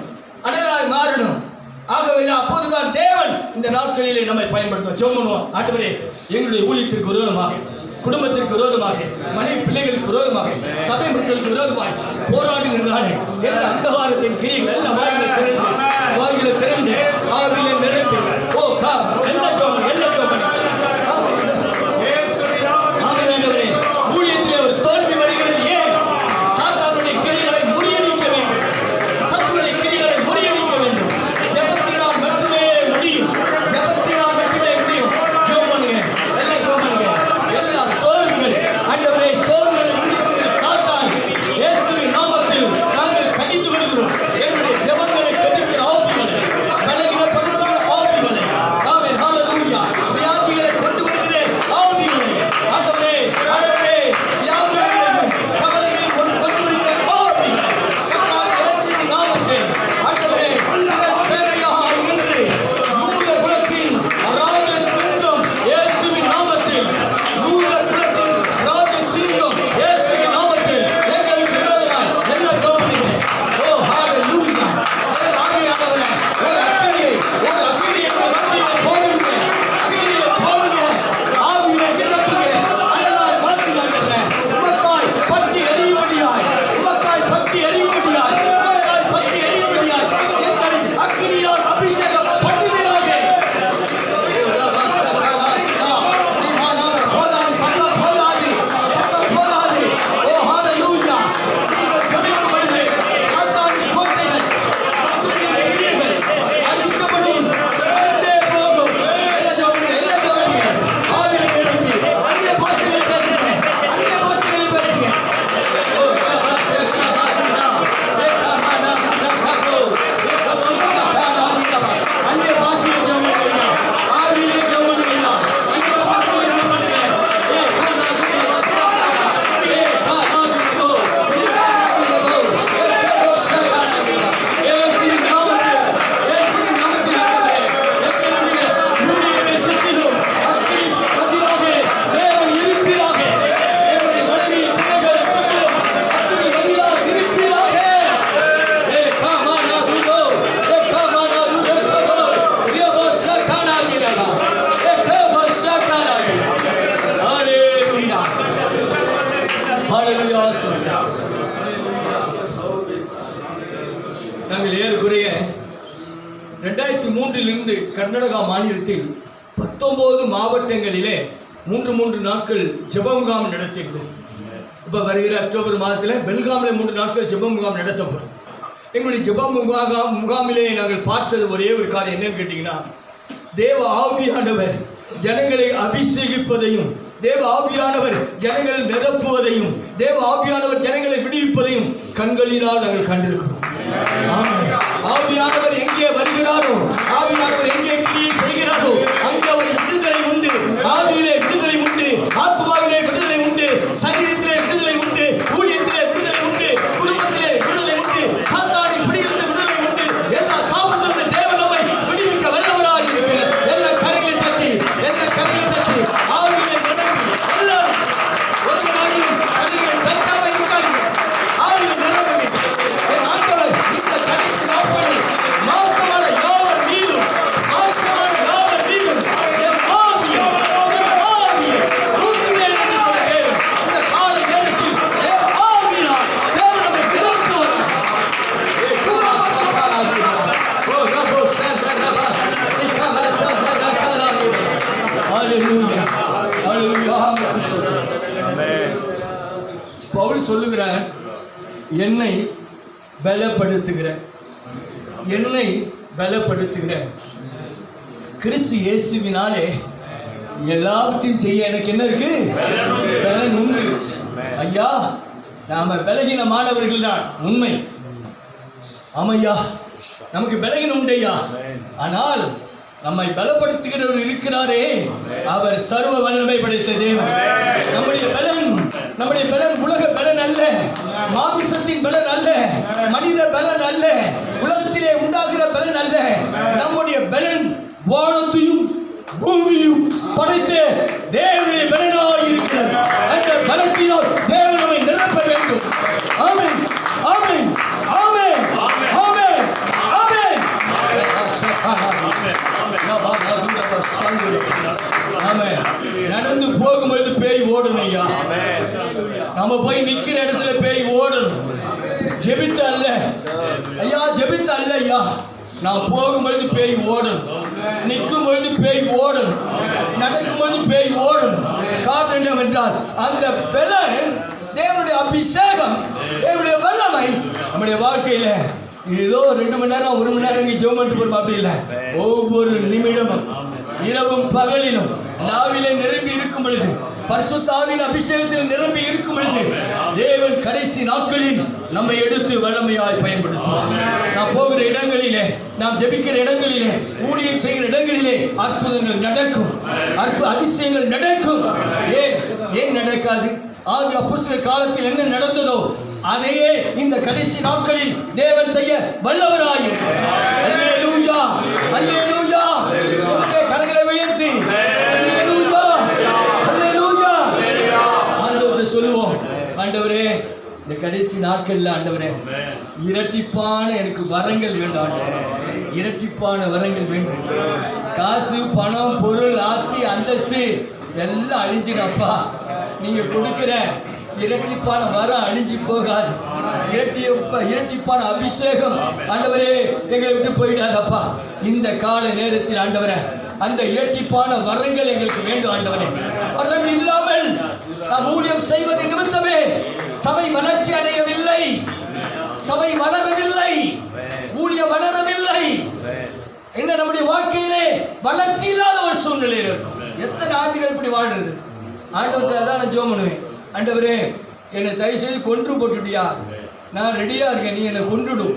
அனலாய் மாறணும். ஆகவே அப்போதுதான் தேவன் இந்த நாட்களிலே நம்மை பயன்படுத்துவோம். ஜெபம் பண்ணுவோம். ஆண்டவரே, எங்களுடைய ஊழியத்திற்கு விரோதமாக, குடும்பத்திற்கு விரோதமாக, மனைவி பிள்ளைகளுக்கு விரோதமாக, சபை மக்களுக்கு விரோதமாக போராடுகிறானே எல்லா அந்தகாரத்தின் கிரிகள் எல்லாம் வாயிலை திறந்து ஆவியிலே நிரம்பி எல்லா ஊழியத்திலே ஒரு தோல்வி வருகிறது. ஏன்? சாத்தானுடைய கிரிகளை முறியடிக்க வேண்டும், சத்துருடைய கிரிகளை முறியடிக்க வேண்டும். ஜெபத்தினால் மட்டுமே முடியும், ஜெபத்தினால் மட்டுமே முடியும். ஜெபம் பண்ணுங்க, எல்லாம் ஜெபம் பண்ணுங்க. எல்லா சோர்வுகள், ஆண்டவரே, சோர்வுகளை முடிக்கிறது சாத்தான். இயேசுவின் நாமத்தில் நாங்கள் கடிந்து விடுகிறோம். எங்களுடைய ஜெபங்களை கடிக்கிற ஆவிகளை, பலகீனப்படுத்துகிற ஆவிகளை, ஆமென், ஹல்லேலூயா. நாங்கள் ஏறக்குறைய 2003 கர்நாடகா மாநிலத்தில் 19 மாவட்டங்களிலே 3 நாட்கள் ஜெப முகாம் நடத்தியிருக்கிறோம். இப்போ வருகிற அக்டோபர் மாதத்தில் பெல்காமில் 3 நாட்கள் ஜெப முகாம் நடத்தப்படும். எங்களுடைய ஜெப முகாமிலே நாங்கள் பார்த்தது ஒரே ஒரு காரியம் என்னன்னு கேட்டிங்கன்னா, தேவ ஆவியானவர் ஜனங்களை அபிஷேகிப்பதையும், தேவ ஆவியானவர் ஜனங்களை நிரப்புவதையும், தேவ ஆவியானவர் ஜனங்களை விடுவிப்பதையும் கண்களினால் நாங்கள் கண்டிருக்கிறோம். ஆவியானவர் எங்கே வருகிறாரோ, ஆவியானவர் எங்கே கிரியை செய்கிறாரோ அங்கே ஒரு விடுதலை உண்டு. ஆவியிலே விடுதலை உண்டு, ஆத்மாவிலே விடுதலை உண்டு, சரீரத்திலே விடுதலை உண்டு, ஊழியத்திலே விடுதலை உண்டு, குடும்பத்திலே விடுதலை உண்டு, சாத்தானின் பிடியிலிருந்து விடுதலை உண்டு. எல்லா சாபத்திலிருந்து தேவன் நம்மை விடுவிக்க வல்லவராய் இருக்கிறார். எல்லா கரைகளை தட்டி ஆவியிலே நிரம்பி எல்லாரும் ஒருவராயும் கரைகளை தட்டாமல் இருக்காங்க. ஆவியில் நிரம்பி என் ஆண்டவர் இந்த கடைசி நாட்களில் மாம்சமான யாவர் மீதும் என் ஆவியை ஊற்றுவேன் என்று சொன்ன தேவன் இந்த கால நேரத்தில் தேவ ஆவியினால் தேவன் நம்மை விடுவிக்குவார். பவுல் சொல்லுகிறார், என்னை பலப்படுத்துகிற கிறிஸ்து இயேசுவினாலே எல்லாவற்றையும் செய்ய எனக்கு என்ன இருக்கு? பலன் உண்டு. ஐயா, நாம பலகீனமானவர்கள் தான் உண்மை. ஆமையா, நமக்கு பலகீனம் உண்டு ஐயா. ஆனால் நம்மை பலப்படுத்துகிறவர் இருக்கிறாரே, அவர் சர்வ வல்லமை படைத்த தேவன். நம்முடைய பலன் உலக பலன் அல்ல, மாமிசத்தின் பலன் அல்ல, மனித பலன் அல்ல, உலகத்திலே உண்டாகிற பலன் அல்ல. நம்முடைய பலன் வானத்தையும் பூமியும் படைத்த தேவனுடைய பலனாய் இருக்கிறது. அந்த பலத்தினால் தேவன் நம்மை நிரப்ப வேண்டும். ஆமென், ஆமென், ஆமென், ஆமென், ஆமென். நடந்து போகும்பொழுது பேய் ஓடணும் ஐயா. நம்ம போய் நிக்கிற இடத்துல பேய் ஓடணும். ஜெபித்த அல்ல ஐயா, ஜெபித்த அல்ல ஐயா. நான் போகும்பொழுது பேய் ஓடணும், நிற்கும் பொழுது பேய் ஓடணும், நடக்கும் பொழுது பேய் ஓடணும். காரணம் என்னவென்றால் அந்த பலன், தேவனுடைய அபிஷேகம், தேவனுடைய வல்லமை நம்முடைய வாழ்க்கையில ஏதோ 2 மணி நேரம் 1 மணி நேரம் இங்கே ஜெபம் பண்ணிட்டு போறோம் அப்படி இல்லை. ஒவ்வொரு நிமிடமும் இரவும் பகலிலும் அந்த ஆவியிலே நிரம்பி இருக்கும் பொழுது, பரிசுத்த ஆவியின் அபிஷேகத்தில் நிரம்பி இருக்கும் பொழுது தேவன் கடைசி நாட்களில் நம்மை எடுத்து வல்லமையாய் பயன்படுத்துவார். நாம் போகிற இடங்களிலே, நாம் ஜெபிக்கிற இடங்களிலே, ஊழியம் செய்கிற இடங்களிலே அற்புதங்கள் நடக்கும், அதிசயங்கள் நடக்கும். ஏன் நடக்காது? ஆதி அப்போஸ்தலர் காலத்தில் என்ன நடந்ததோ அதையே இந்த கடைசி நாட்களில் தேவன் செய்ய வல்லவராயிருக்கிறார். அல்லேலூயா, அல்லேலூயா. சொல்லுங்க, கரங்களை உயர்த்தி அல்லேலூயா, அல்லேலூயா. ஆண்டவரே சொல்லுவோம், ஆண்டவரே இந்த கடைசி நாட்கள்ல ஆண்டவரே இரட்டிப்பான எனக்கு வரங்கள் வேண்டும் ஆண்டவரே, இரட்டிப்பான வரங்கள் வேண்டும். காசு, பணம், பொருள், ஆஸ்தி, அந்தஸ்து எல்லாம் அழிஞ்சிடப்பா. நீங்க கொடுக்கிற இரட்டிப்பான வரம் அழிஞ்சு போகாது. இரட்டிப்பான அபிஷேகம் ஆண்டவரே எங்களை விட்டு போயிடாதப்பா. இந்த கால நேரத்தில் ஆண்டவரே அந்த இரட்டிப்பான வரங்கள் எங்களுக்கு வேண்டும் ஆண்டவரே. வரம் இல்லாமல் நாம் ஊழியம் செய்வது நிமித்தமே சபை வளர்ச்சி அடையவில்லை, சபை வளரவில்லை, ஊழியம் வளரவில்லை. என்ன நம்முடைய வாழ்க்கையிலே வளர்ச்சி இல்லாத ஒரு சூழ்நிலையில் இருக்கும். எத்தனை ஆண்டுகள் இப்படி வாழ்றது? ஆண்டவர்கிட்ட அதான் நான் ஜெபம் பண்ணுவேன், ஆண்டவரே என்னை தயவு செய்து கொன்று போட்டுட்டியா, நான் ரெடியாக இருக்கேன், நீ என்னை கொன்றுடும்.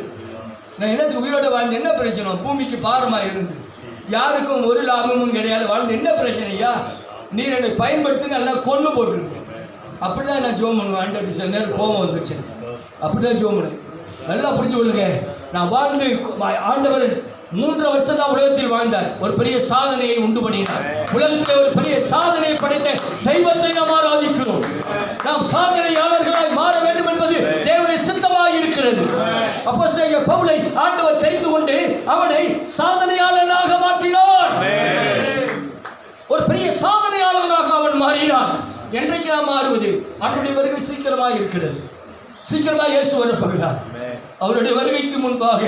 நான் என்னத்துக்கு உயிரோட வாழ்ந்து என்ன பிரச்சனை? பூமிக்கு பாரமாக இருந்து யாருக்கும் ஒரு லாபமும் கிடையாது, வாழ்ந்து என்ன பிரச்சனையா? நீர் என்னை பயன்படுத்துங்க, எல்லாம் கொன்று போட்டுருங்க. அப்படி தான் நான் ஜெபம் பண்ணுவேன். ஆண்டவர்கிட்ட சில நேரம் கோபம் வந்துச்சு, அப்படி தான் ஜெபம் பண்ணுவேன். நல்லா புரிஞ்சு கொள்ளுங்க. நான் வாழ்ந்து ஆண்டவர் 3 வருஷம் தான் உலகத்தில் வாழ்ந்தார், ஒரு பெரிய சாதனையை உண்டு பண்ணினார். உலகத்தில் ஒரு பெரிய சாதனையை படைத்த தெய்வத்தை நாம் ஆராதிக்கிறோம். நாம் சாதனையாளர்களாய் மாற வேண்டும் என்பது தேவனுடைய சித்தமாய் இருக்கிறது. அப்போஸ்தலனாகிய பவுலை ஆண்டவர் தெரிந்து கொண்டு அவனை சாதனையாளனாக மாற்றினார். ஒரு பெரிய சாதனையாளனாக அவன் மாறினான். என்றைக்கு நாம் மாறுவது? அவனுடைய வருகை சீக்கிரமாக இருக்கிறது. சீக்கிரமாக இயேசு வரப்போகிறார். அவருடைய வருகைக்கு முன்பாக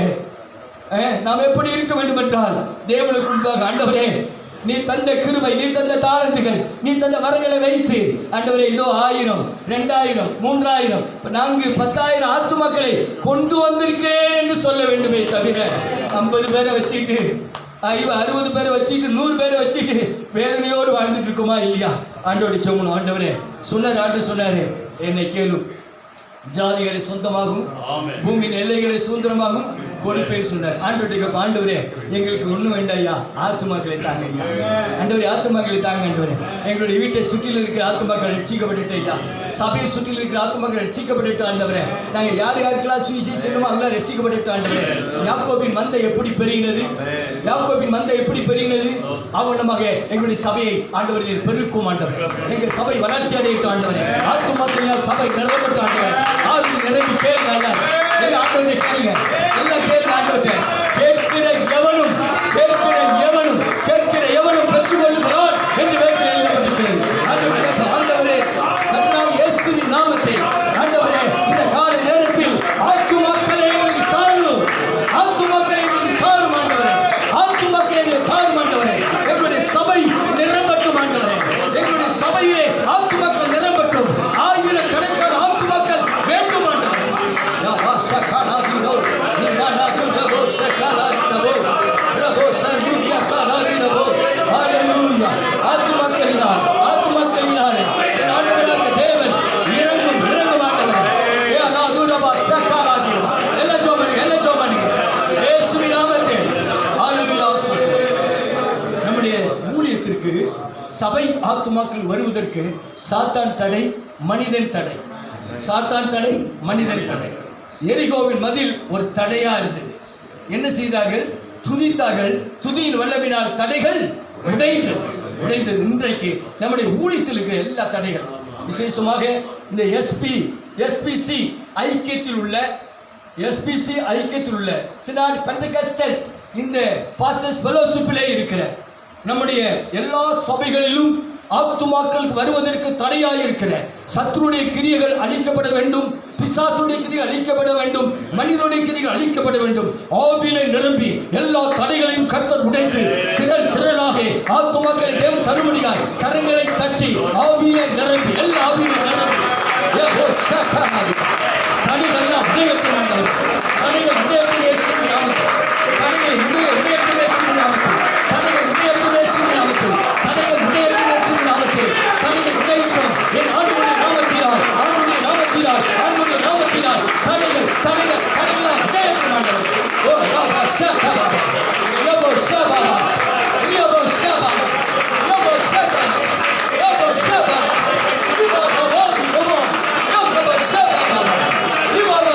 நாம் எப்படி இருக்க வேண்டும் என்றால், தேவனுக்கு முன்பாக ஆண்டவரே நீ தந்த கிருபை, நீ தந்த தாளந்துகள், நீ தந்த வரங்களை வைத்து ஆண்டவரே இதோ 1000 2000 3000 4 10,000 ஆத்துமாக்களை கொண்டு வந்திருக்கிறேன் என்று சொல்ல வேண்டுமே தவிர 50 பேரை வச்சுக்கிட்டு 60 பேரை வச்சுக்கிட்டு 100 பேரை வச்சுக்கிட்டு வேதனையோடு வாழ்ந்துட்டு இருக்குமா இல்லையா? ஆண்டோடு சொன்னோம். ஆண்டவரே சொன்னார், ஆண்டு சொன்னாரு, என்னை கேளு, ஜாதிகளை சொந்தமாகும், பூமியின் எல்லைகளை சுதந்திரமாகும் கொடுப்பேன்னு சொன்னார். ஆண்டவரே எங்களுக்கு ஒன்றும் வேண்டாம் ஐயா, ஆத்துமாக்களை தாங்க ஐயா. ஆண்டவரே ஆத்துமாக்களை தாங்க ஆண்டவரே. எங்களுடைய வீட்டை சுற்றிலும் இருக்கிற ஆத்துமாக்கள் ரட்சிக்கப்பட்டு ஐயா, சபையை சுற்றிலும் இருக்கிற ஆத்துமாக்கள் ரட்சிக்கப்பட்டு ஆண்டவரே. நாங்கள் யாருக்கெல்லாம் சுவிசேஷமோ அதெல்லாம் ரட்சிக்கப்பட்டு ஆண்டவரே. யாக்கோபின் மந்தை எப்படி பெருகினது, யாக்கோபின் மந்தை எப்படி பெருகினது, அவனமாக எங்களுடைய சபையை ஆண்டவரை பெருக்கும் ஆண்டவரே. எங்கள் சபை வளர்ச்சி அடையட்டும் ஆண்டவரே. ஆத்துமாக்களினால் சபை நிரம்பட்டு ஆண்டவரே. ஆவி நிரம்பி கேளுங்க எல்லாம் ஆண்டவரை கேளுங்க, எல்லாம் கேளுங்க ஆண்டவரை. கேட்கிற எவனும் பெற்றுக்கொள்ளுகிறான் என்று வேதத்தில் எழுதப்பட்டிருக்கிறது. ஆண்டவரே கர்த்தராகிய இயேசுவின் நாமத்தை ஆண்டவரே இந்த காலை நேரத்தில் ஆத்துமாக்களை எங்களுக்கு தாரும், ஆத்துமாக்களை எங்களுக்கு தாரும் ஆண்டவரே. ஆத்துமாக்களை எங்களுக்கு தாரும் ஆண்டவரே. எங்களுடைய சபை நிரம்பட்டும் ஆண்டவரே. எங்களுடைய சபையிலே ஆத்துமாக்கள் நிரம்பட்டும். ஆயிரக்கணக்கான ஆத்துமாக்கள் வேண்டும் ஆண்டவரே. ஆத்துமாக்களினாலே என் ஆண்டவராகிய தேவன் இறங்கும் ஆண்டவரே. எல்லாம் ஜெபம் இயேசுவின் நாமத்தில். நம்முடைய ஊழியத்திற்கு சபை ஆத்துமாக்கள் வருவதற்கு சாத்தான் தடை, மனிதன் தடை. சாத்தான் தடை, மனிதன் தடை. எரிகோவின் மதில் ஒரு தடையா இருந்தது. என்ன செய்தார்கள்? துதித்தார்கள். துதியின் வல்லமையினால் தடைகள் உடைந்தது. இன்றைக்கு நம்முடைய ஊழியத்தில் இருக்கிற எல்லா தடைகள், விசேஷமாக இந்த எஸ்பிசி ஐக்கியத்தில் உள்ள சினாட் பெந்தகஸ்டல் இந்த பாஸ்டர்ஸ் ஃபெலோஷிப்பிலே இருக்கிற நம்முடைய எல்லா சபைகளிலும் ஆத்துமாக்கள் வருவதற்கு தடையாயிருக்கிற சத்துருடைய கிரியைகள் அழிக்கப்பட வேண்டும், பிசாசுடைய கிரிகள் அழிக்கப்பட வேண்டும், மனிதனுடைய கிரிகள் அழிக்கப்பட வேண்டும். ஆவியிலே நிரம்பி எல்லா தடைகளையும் கர்த்தர் உடைத்து திரளாக ஆத்துமாக்களை தேவன் தருமடியாய் கரங்களை தட்டி ஆவியிலே நிரம்பி எல்லா ஆவியிலே நிரம்பி தடைகள் உடையத்தில் தடைகள் உடையத்தில் இயேசுவின் நாமத்தில், தடைகள் உடையத்தில் இயேசுவின் நாமத்தில், தடைகள் உடையத்தில் இயேசுவின் நாமத்தில், தடைகள் உடையத்தில் இயேசுவின் நாமத்தில், தடைகள் உடையட்டும் என் ஆண்டவருடைய நாமத்தினால், ஆண்டவருடைய நாமத்தினால், ஆண்டவருடைய நாமத்தினால் தடைகள் உடையட்டும் ஆண்டவரே. ஓ ராபா ஷாபா யோபோ ஷாபா யோபோ ஷாபா யோபோ ஷாபா யோபோ ஷாபா யோபோ யோபோ யோபோ ஷாபா யோபோ யோபோ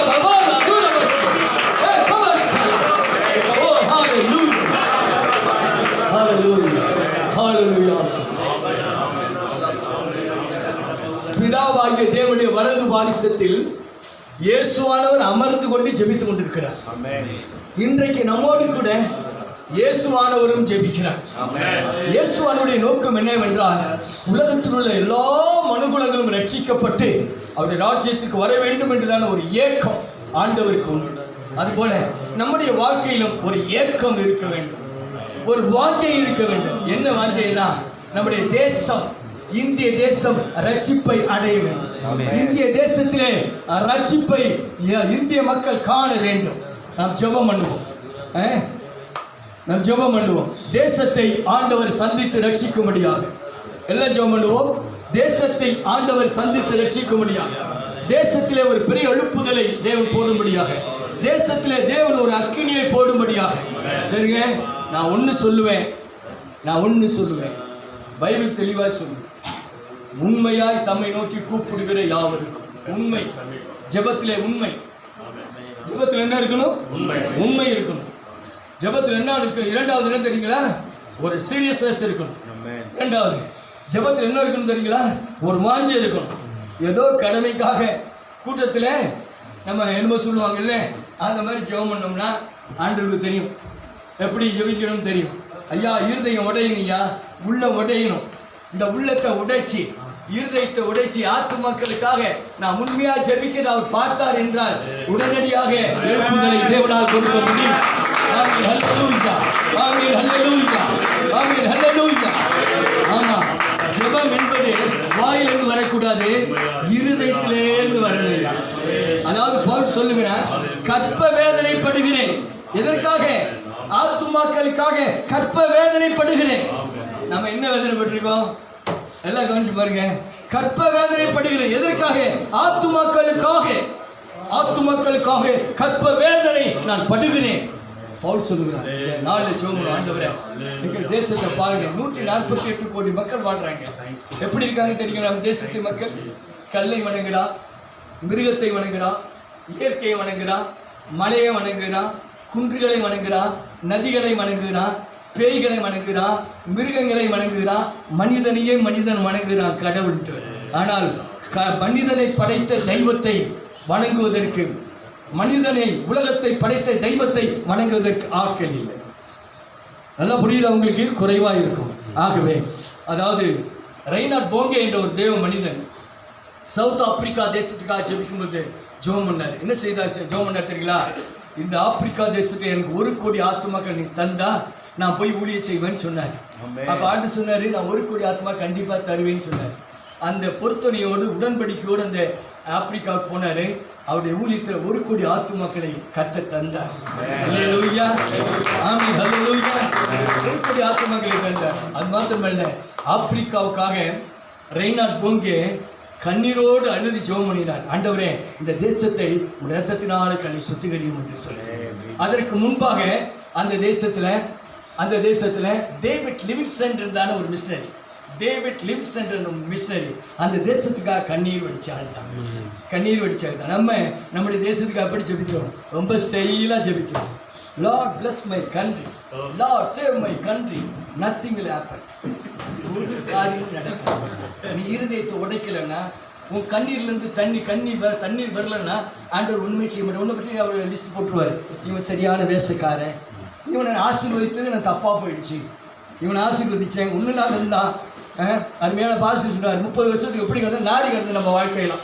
பிதாவாகிய தேவனுடைய வலது பாரிசத்தில் இயேசுவானவர் அமர்ந்து கொண்டு ஜெபித்துக் கொண்டிருக்கிறார். இன்றைக்கு நம்மோடு கூட இயேசுவானவரும் ஜெபிக்கிறார். இயேசுவானுடைய நோக்கம் என்னவென்றால், உலகத்தில் உள்ள எல்லா மனுகுலங்களும் ரட்சிக்கப்பட்டு அவருடைய ராஜ்யத்துக்கு வர வேண்டும் என்றுதான ஒரு ஏக்கம் ஆண்டவருக்கு உண்டு. அதுபோல நம்முடைய வாழ்க்கையிலும் ஒரு ஏக்கம் இருக்க வேண்டும், ஒரு வாஞ்சை இருக்க வேண்டும். என்ன வாஞ்சைனா, நம்முடைய தேசம், இந்திய தேசம் ரட்சிப்பை அடைய வேண்டும். இந்திய தேசத்திலே ரட்சிப்பை இந்திய மக்கள் காண வேண்டும். நாம் ஜெபம் பண்ணுவோம். தேசத்தை ஆண்டவர் சந்தித்து ரட்சிக்கும்படியாக எல்லாம் ஜெபம் பண்ணுவோம். தேசத்தை ஆண்டவர் சந்தித்து ரட்சிக்கும்படியாக, தேசத்திலே ஒரு பெரிய எழுப்புதலை தேவன் போடும்படியாக, தேசத்திலே தேவன் ஒரு அக்கினியை போடும்படியாக. நான் ஒன்று சொல்லுவேன், பைபிள் தெளிவாக சொல்லுவேன். உண்மையாய் தம்மை நோக்கி கூப்பிடுகிற யாவருக்கும் உண்மை. ஜெபத்திலே உண்மை. ஜெபத்தில் என்ன இருக்கணும்? உண்மை இருக்கணும். ஜெபத்தில் என்ன இருக்கு? இரண்டாவது என்ன தெரியுங்களா? ஒரு சீரியஸ்னஸ் இருக்கணும். இரண்டாவது ஜெபத்தில் என்ன இருக்கணும் தெரியுங்களா? ஒரு வாஞ்சை இருக்கணும். ஏதோ கடமைக்காக கூட்டத்தில் நம்ம என்னமோ சொல்லுவாங்க இல்லை, அந்த மாதிரி ஜெபம் பண்ணோம்னா ஆண்டவருக்கு தெரியும் எப்படி ஜெபிக்கணும்னு தெரியும். ஐயா இருதயம் உடையணும், ஐயா உள்ள உடையணும். இந்த உள்ளத்தை உடைச்சி இருதயத்தை உடைச்சி ஆத்துமாக்களுக்காக நான் உண்மையா ஜெபிக்க அவர் பார்த்தார் என்றால் உடனடியாக எழுப்புதலை தேவனால் கொடுக்க முடியும். ஆமென், ஹல்லேலூயா, ஆமென், ஹல்லேலூயா, ஆமென், ஹல்லேலூயா. ஆமா, ஜெபம் என்பது வாயிலிருந்து வரக்கூடாது, இருதயத்திலிருந்து வரணும். அதாவது பவுல் சொல்லுகிறார், கற்ப வேதனைப்படுகிறேன். எதற்காக? ஆத்துமாக்களுக்காக கற்ப வேதனைப்படுகிறேன். நம்ம என்ன வேதனைப்பட்டிருக்கோம்? எல்லாம் கவனிச்சு பாருங்க. கற்ப வேதனைப்படுகிறேன். எதற்காக? ஆத்துமாக்களுக்காக. ஆத்துமாக்களுக்காக கற்ப வேதனை நான் படுகிறேன். பவுல் சொல்லுகிறார், நாலு ஜோமன் ஆண்டவரே, எங்கள் தேசத்தை பாருங்க, 148 கோடி மக்கள் வாழ்றாங்க. எப்படி இருக்காங்க தெரியுங்க? நம்ம தேசத்து மக்கள் கல்லை வணங்குறா, மிருகத்தை வணங்குறா, இயற்கையை வணங்குறா, மலையை வணங்குறா, குன்றுகளை வணங்குறா, நதிகளை வணங்குறா, பேய்களை வணங்குறா, மிருகங்களை வணங்குறா, மனிதனையே மனிதன் வணங்குறான் கடவுள். ஆனால் மனிதனை படைத்த தெய்வத்தை வணங்குவதற்கு, மனிதனை உலகத்தை படைத்த தெய்வத்தை வணங்குவதற்கு ஆட்கள் இல்லை. நல்லா புரியுது அவங்களுக்கு? குறைவாக இருக்கும். ஆகவே அதாவது ரெய்னார்ட் போங்கே என்ற ஒரு தேவ மனிதன் சவுத் ஆப்பிரிக்கா தேசத்துக்காக ஜெபிக்கும்போது ஜோம் பண்ணார். என்ன செய்தார்? ஜோம் பண்ணார் தெரியுங்களா? இந்த ஆப்பிரிக்கா தேசத்தை எனக்கு 1 கோடி ஆத்துமாக்கள் நீ தந்தா நான் போய் ஊழியம் செய்வேன்னு சொன்னார். அப்போ ஆண்டு சொன்னார், நான் 1 கோடி ஆத்மா கண்டிப்பாக தருவேன்னு சொன்னார். அந்த பொருத்தனையோடு உடன்படிக்கையோடு அந்த ஆப்பிரிக்காவுக்கு போனார். அவருடைய ஊழியத்தில் 1 கோடி ஆத்துமாக்களை கர்த்தர் தந்தார். ஹல்லேலூயா, ஆமென், ஹல்லேலூயா. 1 கோடி ஆத்துமாக்களை தந்தார். அது மாத்திரமல்ல, ஆப்பிரிக்காவுக்காக ரெய்னார்ட் போங்கே கண்ணீரோடு அழுது ஜெபம் பண்ணினார். ஆண்டவரே, இந்த தேசத்தை உடைய இரத்தத்தினால கழுவி சுத்திகரியும் என்று சொல்லி. அதற்கு முன்பாக அந்த தேசத்தில் டேவிட் லிவிங்ஸ்டன் இருந்தான ஒரு மிஷனரி. டேவிட் லிவிங்ஸ்டன் என்ற மிஷனரி அந்த தேசத்துக்காக கண்ணீர் வடிச்சாங்க. நம்முடைய தேசத்துக்கு அப்படி ஜெபிக்கிறோம், ரொம்ப ஸ்டைலாக ஜெபிக்கிறோம். Lord bless my country, Lord save my country, nothing will happen. ஒரு காரியம் நடக்கும். நீ இருதயத்தை உடைக்கலைன்னா, உன் கண்ணீர்லேருந்து தண்ணீர் வரலன்னா ஆண்டவர் உண்மை செய்ய மாட்டேன். உன்னை பற்றி அவர் லிஸ்ட் போட்டுருவார். இவன் சரியான வேஷக்காரன், இவனை ஆசீர்வதித்தது நான் தப்பாக போயிடுச்சு, இவனை ஆசீர்வதித்தேன் ஒன்றும் இல்லாத இருந்தான். அருமையான பாசிட்டிவ் சொன்னார், 30 வருஷத்துக்கு எப்படி கிடந்து நாரி கிடந்து நம்ம வாழ்க்கையெல்லாம்.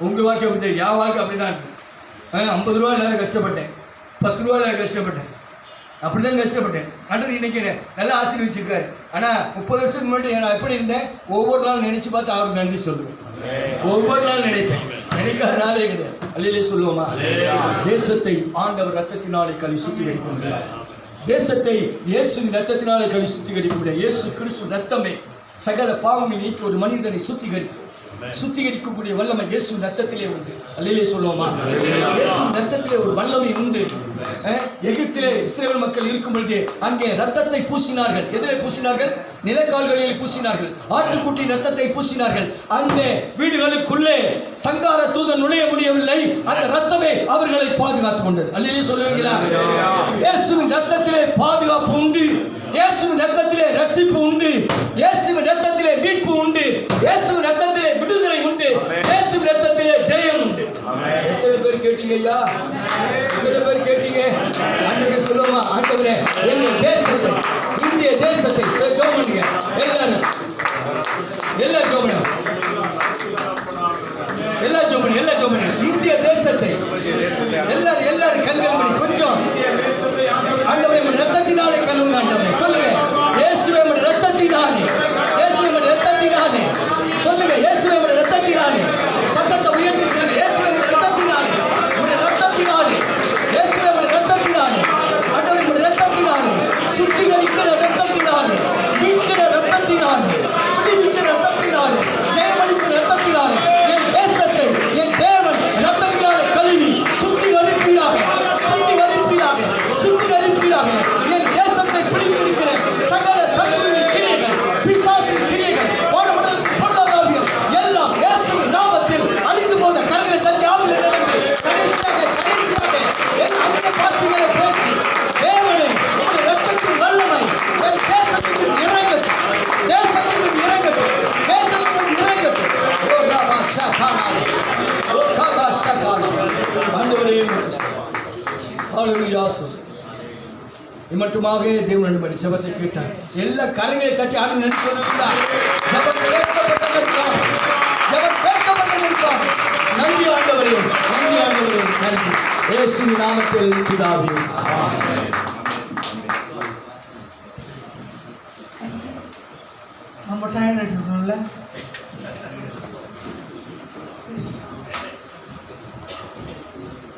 உங்கள் வாழ்க்கை அப்படி தெரியும், என் வாழ்க்கை அப்படி தான் இருக்கு. 50 ரூபா இல்லாத கஷ்டப்பட்டேன், 10 ரூபா இல்லாத கஷ்டப்பட்டேன், அப்படி தான் கஷ்டப்பட்டேன். ஆண்டவர் இன்னைக்கு நல்லா ஆசீர்வதிச்சிருக்காரு. ஆனால் 30 வருஷத்துக்கு முன்னாடி நான் எப்படி இருந்தேன்? ஒவ்வொரு நாள் நினைச்சு பார்த்து அவருக்கு நன்றி சொல்லுவேன். ஒவ்வொரு நாள் நினைக்காதனாலே கிடையாது. அல்லேலூயா சொல்லுவோமா? தேசத்தை ஆண்டவர் ரத்தத்தினாலே கழுவி சுத்திகரிக்க முடியாது. தேசத்தை இயேசுவின் ரத்தத்தினாலே கழுவி சுத்திகரிக்க முடியாது. இயேசு கிறிஸ்து ரத்தமே சகல பாவமை நீக்கி ஒரு மனிதனை சுத்திகரிக்கக்கூடிய வல்லமை இயேசுவின் ரத்தத்திலே உண்டு. அல்லேலூயா சொல்லுவோமா? இயேசுவின் ரத்தத்திலே ஒரு வல்லமை உண்டு. எகிப்திலே இஸ்ரவேல் மக்கள் இருக்கும் பொழுது அங்கே ரத்தத்தை பூசினார்கள். எதிலே பூசினார்கள்? நிலக்கால்களில் பூசினார்கள். ஆட்டுக்குட்டியின் ரத்தத்தை பூசினார்கள். அந்த வீடுகளுக்குள்ளே சங்கார தூதன் நுழைய முடியவில்லை. அந்த ரத்தமே அவர்களை பாதுகாத்துக் கொண்டது. அல்லேலூயா சொல்லுவீங்களா? இயேசுவின் ரத்தத்திலே பாதுகாப்பு உண்டு. இயேசுவின் ரத்தத்திலே ரட்சிப்பு உண்டு. இயேசுவின் ரத்தத்திலே மீட்பு உண்டு. இயேசுவின் ரத்தத்திலே விடுதலை உண்டு. இயேசுவின் ரத்தத்திலே ஜெயம் உண்டு. எத்தனை பேர் கேட்டீங்க ஐயா? எத்தனை பேர் கேட்டீங்க? அன்றைக்கு சொல்லுவோமா? ஆண்டவரே, எங்கள் தேசத்தை, இந்திய தேசத்தை ஜெபம் பண்ணுங்க. எல்லாரும் ஜெபம் பண்ணுங்க. இந்திய தேசத்தை எல்லாரும் கண்கள் பண்ணி கொஞ்சம் ஆண்டவரே ரத்தத்தினாலே கழுவுங்க. ஆண்டவரே சொல்லுங்க, இயேசுவே ரத்தத்தினாலே, இயேசுவே ரத்தத்தினாலே சொல்லுங்க, இயேசுவே ரத்தத்தினாலே சத்தத்தை உயர்த்தி சொல்லுங்க. இயேசுவே ரத்தத்தினாலே, ரத்தத்தினாலே, இயேசுவே ரத்தத்தினாலே, ஆண்டவரே ரத்தத்தினாலே, சுத்திகரிக்கிற ரத்தத்தினாலே, மீட்கிற ரத்தத்தினாலே, விடுவிக்கிற ரத்தத்தினாலே, ஜெயமளிக்கிற ரத்தத்தினாலே என் தேசத்தை என் தேவன் ரத்தத்தினாலே கழுவி சுத்திகரிப்பீராக. என் தேசத்தை பிடித்திருக்கிற சகல சத்துருவின் கிரியைகள், பிசாசின் கிரியைகள், வானமண்டலத்தின் பொல்லாதாவியம் எல்லாம் இயேசுவின் நாமத்தில் அழிந்து போன கண்களை தட்டி ஆவியில் நிறைந்து கடைசியாக என் அந்த பாசிகளை பேசி, தேவனே உங்களுடைய ரத்தத்தின் வல்லமை என் தேசத்திற்கு இறங்கட்டும். இம்மட்டுமாக தேவன் ஜெபத்தை கேட்டார். எல்லா கரங்களை தட்டி ஆண்டு நன்றி சொல்லுவீங்களா? ஜெபம் கேட்கப்பட்டது. கொடுத்ததற்காக, ஜெபம் கேட்கப்பட்டதற்காக நன்றி ஆண்டவரே, நன்றி ஆண்டவரே, நன்றி. இயேசுவின் நாமத்தில் பிதாவே. நம்ம டைம் எடுக்கணும்ல.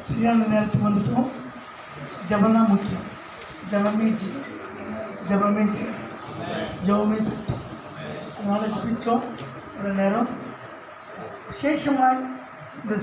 சரியான நேரத்துக்கு வந்துட்டோம். ஜபம் தான் முக்கியம். ஜபமே ஜெயம், ஜபமே ஜெயம், ஜபமே சட்டம். அதனால் ஜபித்தோம். ஒரு நேரம் விசேஷமாக இந்த